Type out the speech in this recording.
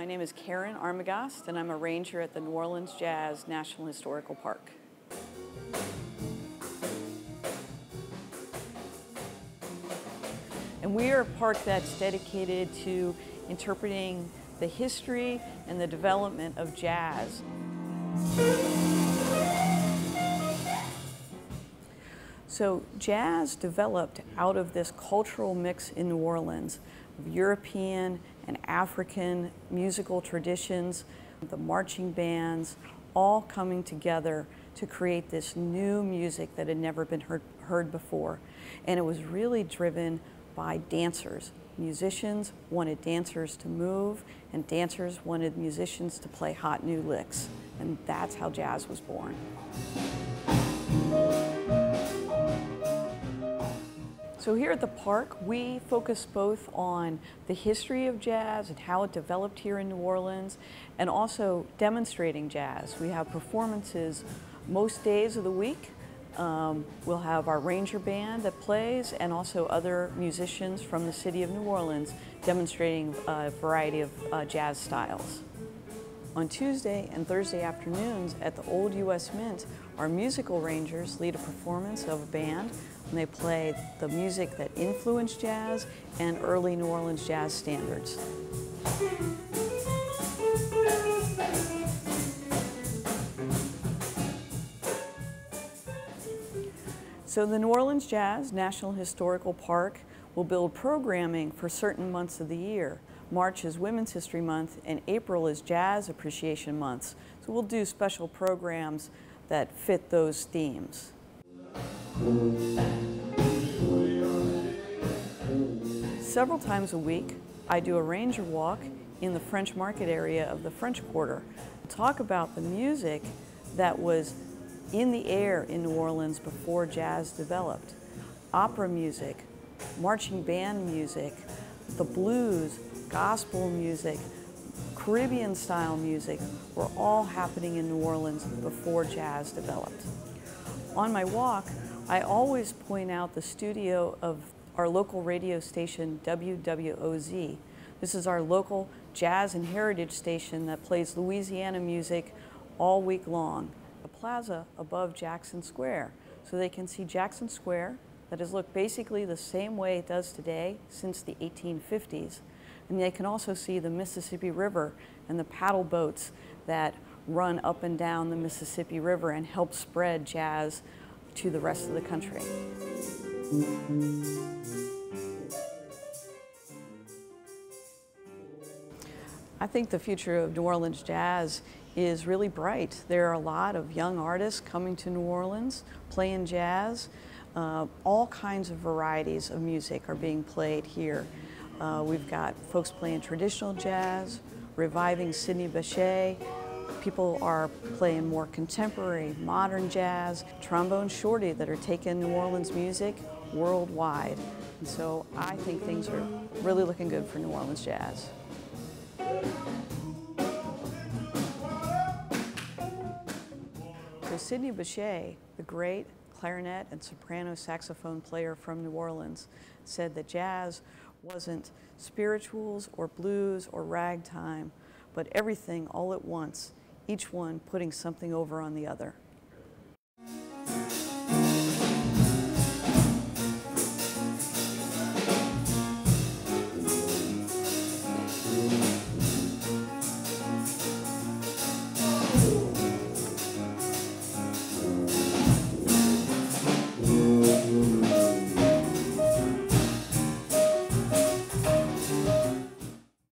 name is Karen Armagast, and I'm a ranger at the New Orleans Jazz National Historical Park. And we are a park that's dedicated to interpreting the history and the development of jazz. So jazz developed out of this cultural mix in New Orleans of European and African musical traditions, the marching bands, all coming together to create this new music that had never been heard before. And it was really driven by dancers. Musicians wanted dancers to move, and dancers wanted musicians to play hot new licks. And that's how jazz was born. So here at the park, we focus both on the history of jazz and how it developed here in New Orleans, and also demonstrating jazz. We have performances most days of the week. We'll have our ranger band that plays, and also other musicians from the city of New Orleans demonstrating a variety of jazz styles. On Tuesday and Thursday afternoons at the Old U.S. Mint, our musical rangers lead a performance of a band, and they play the music that influenced jazz and early New Orleans jazz standards. So the New Orleans Jazz National Historical Park will build programming for certain months of the year. March is Women's History Month, and April is Jazz Appreciation Month. So we'll do special programs that fit those themes. Several times a week, I do a ranger walk in the French Market area of the French Quarter. Talk about the music that was in the air in New Orleans before jazz developed. Opera music, marching band music, the blues, gospel music, Caribbean style music were all happening in New Orleans before jazz developed. On my walk, I always point out the studio of our local radio station, WWOZ. This is our local jazz and heritage station that plays Louisiana music all week long. The plaza above Jackson Square, so they can see Jackson Square that has looked basically the same way it does today since the 1850s. And they can also see the Mississippi River and the paddle boats that run up and down the Mississippi River and help spread jazz to the rest of the country. I think the future of New Orleans jazz is really bright. There are a lot of young artists coming to New Orleans, playing jazz. All kinds of varieties of music are being played here. We've got folks playing traditional jazz, reviving Sidney Bechet. People are playing more contemporary, modern jazz, trombone shorty that are taking New Orleans music worldwide. And so I think things are really looking good for New Orleans jazz. So Sidney Bechet, the great clarinet and soprano saxophone player from New Orleans, said that jazz wasn't spirituals or blues or ragtime, but everything all at once, each one putting something over on the other.